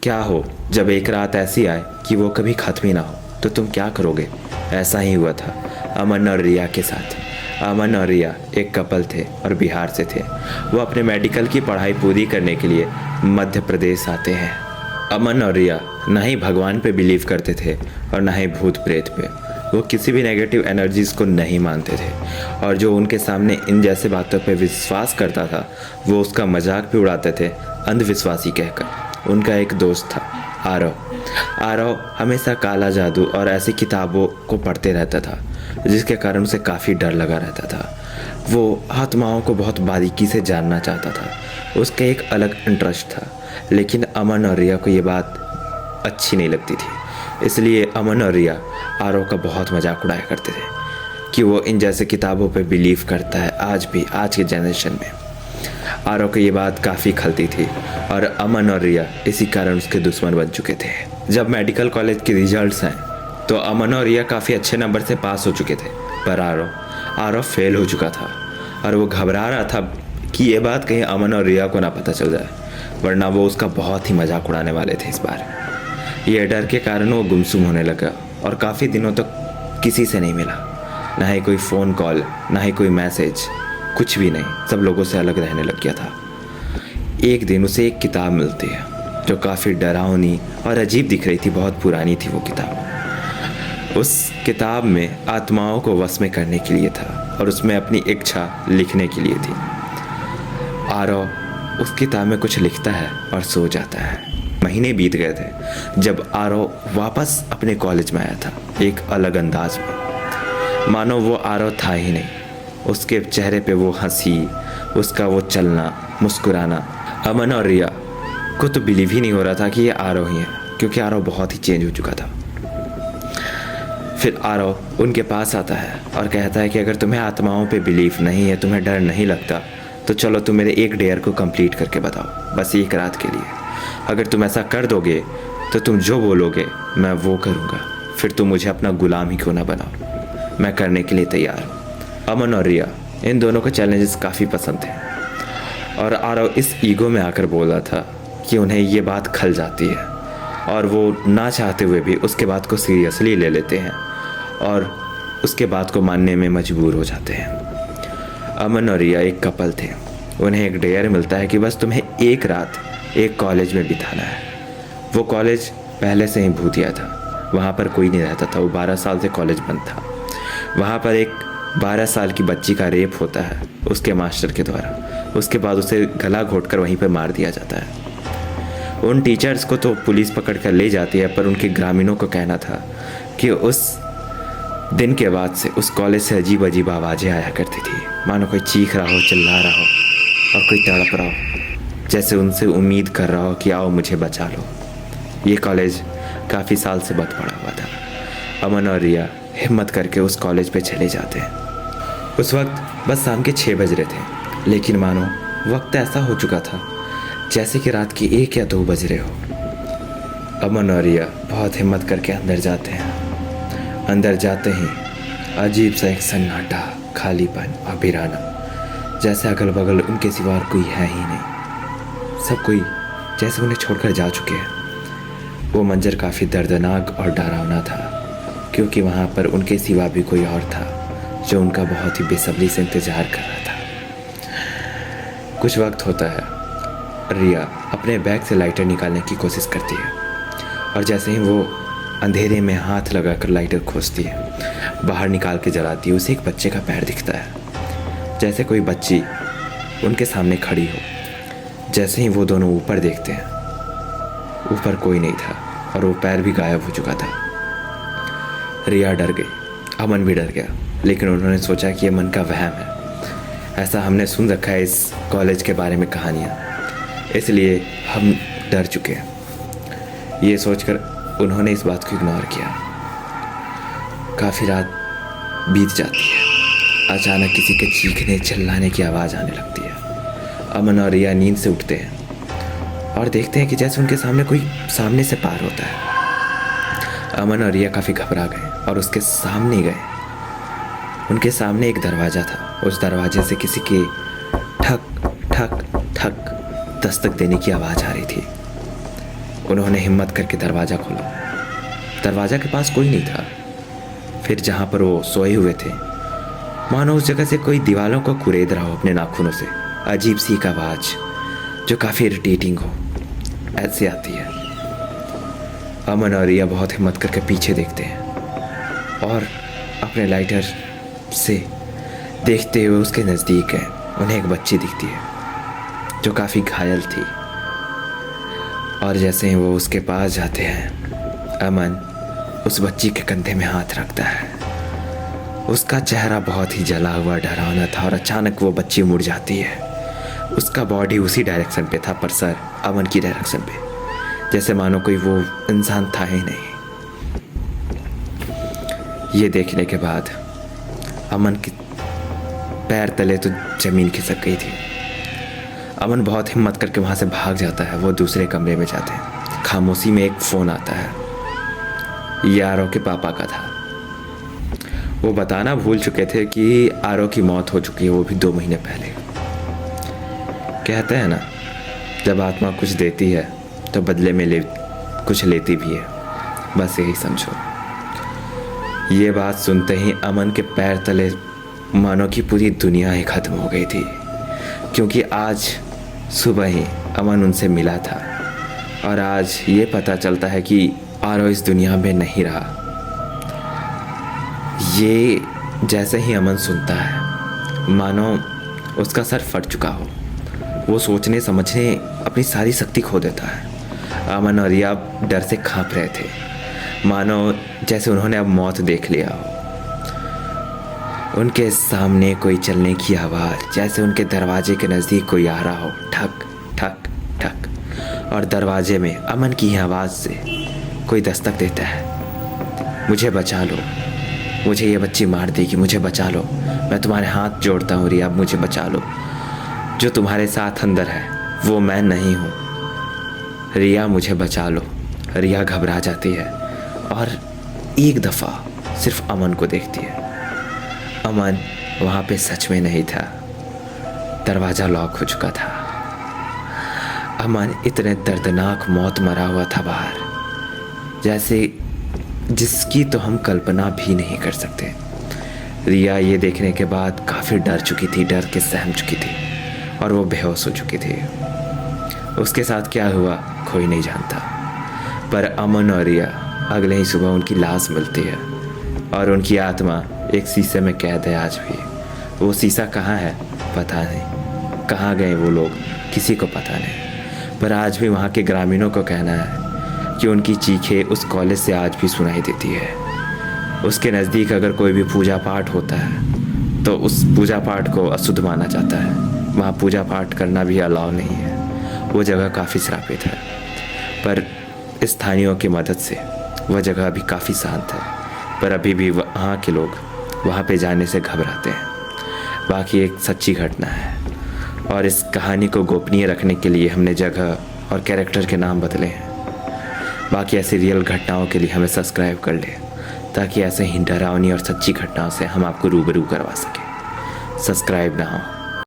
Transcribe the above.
क्या हो जब एक रात ऐसी आए कि वो कभी ख़त्म ही ना हो, तो तुम क्या करोगे? ऐसा ही हुआ था अमन और रिया के साथ। अमन और रिया एक कपल थे और बिहार से थे। वो अपने मेडिकल की पढ़ाई पूरी करने के लिए मध्य प्रदेश आते हैं। अमन और रिया ना ही भगवान पे बिलीव करते थे और ना ही भूत प्रेत पे। वो किसी भी नेगेटिव एनर्जीज़ को नहीं मानते थे और जो उनके सामने इन जैसे बातों पे विश्वास करता था वो उसका मजाक भी उड़ाते थे अंधविश्वासी कहकर। उनका एक दोस्त था आरव। आरव हमेशा काला जादू और ऐसी किताबों को पढ़ते रहता था जिसके कारण उसे काफ़ी डर लगा रहता था। वो आत्माओं को बहुत बारीकी से जानना चाहता था। उसका एक अलग इंटरेस्ट था, लेकिन अमन और रिया को ये बात अच्छी नहीं लगती थी। इसलिए अमन और रिया आरव का बहुत मजाक उड़ाया करते थे कि वो इन जैसे किताबों पे बिलीव करता है आज भी, आज के जनरेशन में। आरव को ये बात काफ़ी खलती थी और अमन और रिया इसी कारण उसके दुश्मन बन चुके थे। जब मेडिकल कॉलेज के रिजल्ट्स आए तो अमन और रिया काफ़ी अच्छे नंबर से पास हो चुके थे, पर आरव फेल हो चुका था और वो घबरा रहा था कि ये बात कहीं अमन और रिया को ना पता चल जाए, वरना वो उसका बहुत ही मजाक उड़ाने वाले थे इस बार। ये डर के कारण वो गुमसुम होने लगा और काफ़ी दिनों तक किसी से नहीं मिला, ना ही कोई फ़ोन कॉल, ना ही कोई मैसेज, कुछ भी नहीं। सब लोगों से अलग रहने लग गया था। एक दिन उसे एक किताब मिलती है जो काफ़ी डरावनी और अजीब दिख रही थी। बहुत पुरानी थी वो किताब। उस किताब में आत्माओं को वश में करने के लिए था और उसमें अपनी इच्छा लिखने के लिए थी। आरव उस किताब में कुछ लिखता है और सो जाता है। महीने बीत गए थे जब आरव वापस अपने कॉलेज में आया था, एक अलग अंदाज में, मानो वो आरव था ही नहीं। उसके चेहरे पे वो हंसी, उसका वो चलना, मुस्कुराना। अमन और रिया को तो बिलीव ही नहीं हो रहा था कि ये आरव ही है, क्योंकि आरव बहुत ही चेंज हो चुका था। फिर आरव उनके पास आता है और कहता है कि अगर तुम्हें आत्माओं पे बिलीफ नहीं है, तुम्हें डर नहीं लगता, तो चलो तुम मेरे एक डेयर को कंप्लीट करके बताओ, बस एक रात के लिए। अगर तुम ऐसा कर दोगे तो तुम जो बोलोगे मैं वो करूँगा, फिर तुम मुझे अपना गुलाम ही क्यों ना बनाओ, मैं करने के लिए तैयार हूँ। अमन और रिया इन दोनों को चैलेंजेस काफ़ी पसंद थे और आरव इस ईगो में आकर बोला था कि उन्हें ये बात खल जाती है और वो ना चाहते हुए भी उसके बात को सीरियसली ले लेते हैं और उसके बात को मानने में मजबूर हो जाते हैं। अमन और रिया एक कपल थे। उन्हें एक डेयर मिलता है कि बस तुम्हें एक रात एक कॉलेज में बिताना है। वो कॉलेज पहले से ही भूतिया था, वहाँ पर कोई नहीं रहता था। वो 12 साल से कॉलेज बंद था। वहाँ पर एक 12 साल की बच्ची का रेप होता है उसके मास्टर के द्वारा। उसके बाद उसे गला घोंटकर वहीं पर मार दिया जाता है। उन टीचर्स को तो पुलिस पकड़ कर ले जाती है, पर उनके ग्रामीणों को कहना था कि उस दिन के बाद से उस कॉलेज से अजीब अजीब आवाज़ें आया करती थी, मानो कोई चीख रहा हो, चिल्ला रहा हो और कोई तड़प रहा हो, जैसे उनसे उम्मीद कर रहा हो कि आओ मुझे बचा लो। ये कॉलेज काफ़ी साल से बंद पड़ा हुआ था। अमन और रिया हिम्मत करके उस कॉलेज पे चले जाते हैं। उस वक्त बस शाम के 6 बज रहे थे, लेकिन मानो वक्त ऐसा हो चुका था जैसे कि रात के 1 या 2 बज रहे हो। अमन और रिया बहुत हिम्मत करके अंदर जाते हैं। अंदर जाते ही अजीब सा एक सन्नाटा, खालीपन और वीराना, जैसे अगल बगल उनके सिवा और कोई है ही नहीं। सब कोई जैसे उन्हें छोड़कर जा चुके हैं। वो मंजर काफ़ी दर्दनाक और डरावना था, क्योंकि वहाँ पर उनके सिवा भी कोई और था जो उनका बहुत ही बेसब्री से इंतज़ार कर रहा था। कुछ वक्त होता है, रिया अपने बैग से लाइटर निकालने की कोशिश करती है और जैसे ही वो अंधेरे में हाथ लगाकर लाइटर खोजती है, बाहर निकाल के जलाती है, उसे एक बच्चे का पैर दिखता है, जैसे कोई बच्ची उनके सामने खड़ी हो। जैसे ही वो दोनों ऊपर देखते हैं, ऊपर कोई नहीं था और वो पैर भी गायब हो चुका था। रिया डर गई, अमन भी डर गया, लेकिन उन्होंने सोचा कि ये मन का वहम है। ऐसा हमने सुन रखा है इस कॉलेज के बारे में कहानियाँ, इसलिए हम डर चुके हैं। ये सोचकर उन्होंने इस बात को इग्नोर किया। काफ़ी रात बीत जाती है। अचानक किसी के चीखने चिल्लाने की आवाज़ आने लगती है। अमन और रिया नींद से उठते हैं और देखते हैं कि जैसे उनके सामने कोई सामने से पार होता है। अमन और रिया काफ़ी घबरा गए और उसके सामने गए। उनके सामने एक दरवाज़ा था। उस दरवाजे से किसी के ठक ठक ठक दस्तक देने की आवाज़ आ रही थी। उन्होंने हिम्मत करके दरवाज़ा खोला। दरवाज़ा के पास कोई नहीं था। फिर जहाँ पर वो सोए हुए थे, मानो उस जगह से कोई दीवारों को कुरेद रहा हो अपने नाखूनों से। अजीब सी एक आवाज़ जो काफ़ी इरिटेटिंग हो ऐसी आती है। अमन और रिया बहुत हिम्मत करके पीछे देखते हैं और अपने लाइटर से देखते हुए उसके नज़दीक है। उन्हें एक बच्ची दिखती है जो काफ़ी घायल थी, और जैसे ही वो उसके पास जाते हैं, अमन उस बच्ची के कंधे में हाथ रखता है। उसका चेहरा बहुत ही जला हुआ डरावना था और अचानक वो बच्ची मुड़ जाती है। उसका बॉडी उसी डायरेक्शन पे था पर सर अमन की डायरेक्शन पे, जैसे मानो कोई वो इंसान था ही नहीं। ये देखने के बाद अमन के पैर तले तो ज़मीन खिसक गई थी। अमन बहुत हिम्मत करके वहाँ से भाग जाता है। वो दूसरे कमरे में जाते हैं। खामोशी में एक फ़ोन आता है। ये आरव के पापा का था। वो बताना भूल चुके थे कि आरव की मौत हो चुकी है, वो भी 2 महीने पहले। कहते हैं ना, जब आत्मा कुछ देती है तो बदले में कुछ लेती भी है। बस यही समझो। ये बात सुनते ही अमन के पैर तले मानो कि पूरी दुनिया ही ख़त्म हो गई थी, क्योंकि आज सुबह ही अमन उनसे मिला था और आज ये पता चलता है कि आरव इस दुनिया में नहीं रहा। ये जैसे ही अमन सुनता है, मानो उसका सर फट चुका हो। वो सोचने समझने अपनी सारी शक्ति खो देता है। अमन और रिया डर से कांप रहे थे, मानो जैसे उन्होंने अब मौत देख लिया हो। उनके सामने कोई चलने की आवाज़, जैसे उनके दरवाजे के नज़दीक कोई आ रहा हो। ठक ठक ठक, और दरवाजे में अमन की आवाज़ से कोई दस्तक देता है। मुझे बचा लो, मुझे ये बच्ची मार देगी, मुझे बचा लो, मैं तुम्हारे हाथ जोड़ता हूँ रिया, मुझे बचा लो। जो तुम्हारे साथ अंदर है वो मैं नहीं हूँ, रिया मुझे बचा लो। रिया घबरा जाती है और एक दफ़ा सिर्फ अमन को देखती है। अमन वहाँ पे सच में नहीं था। दरवाज़ा लॉक हो चुका था। अमन इतने दर्दनाक मौत मरा हुआ था बाहर, जैसे जिसकी तो हम कल्पना भी नहीं कर सकते। रिया ये देखने के बाद काफ़ी डर चुकी थी, डर के सहम चुकी थी और वो बेहोश हो चुकी थी। उसके साथ क्या हुआ कोई नहीं जानता, पर अमन और रिया अगले ही सुबह उनकी लाश मिलती है और उनकी आत्मा एक शीशे में कैद है आज भी। वो शीशा कहाँ है पता नहीं, कहाँ गए वो लोग किसी को पता नहीं, पर आज भी वहाँ के ग्रामीणों को कहना है कि उनकी चीखें उस कॉलेज से आज भी सुनाई देती है। उसके नज़दीक अगर कोई भी पूजा पाठ होता है तो उस पूजा पाठ को अशुद्ध माना जाता है। वहाँ पूजा पाठ करना भी अलाउ नहीं है। वो जगह काफ़ी श्रापित है, पर स्थानीयों की मदद से वह जगह अभी काफ़ी शांत है, पर अभी भी वहाँ के लोग वहाँ पे जाने से घबराते हैं। बाकी एक सच्ची घटना है और इस कहानी को गोपनीय रखने के लिए हमने जगह और कैरेक्टर के नाम बदले हैं। बाकी ऐसी रियल घटनाओं के लिए हमें सब्सक्राइब कर ले, ताकि ऐसे ही डरावनी और सच्ची घटनाओं से हम आपको रूबरू करवा सकें। सब्सक्राइब ना हो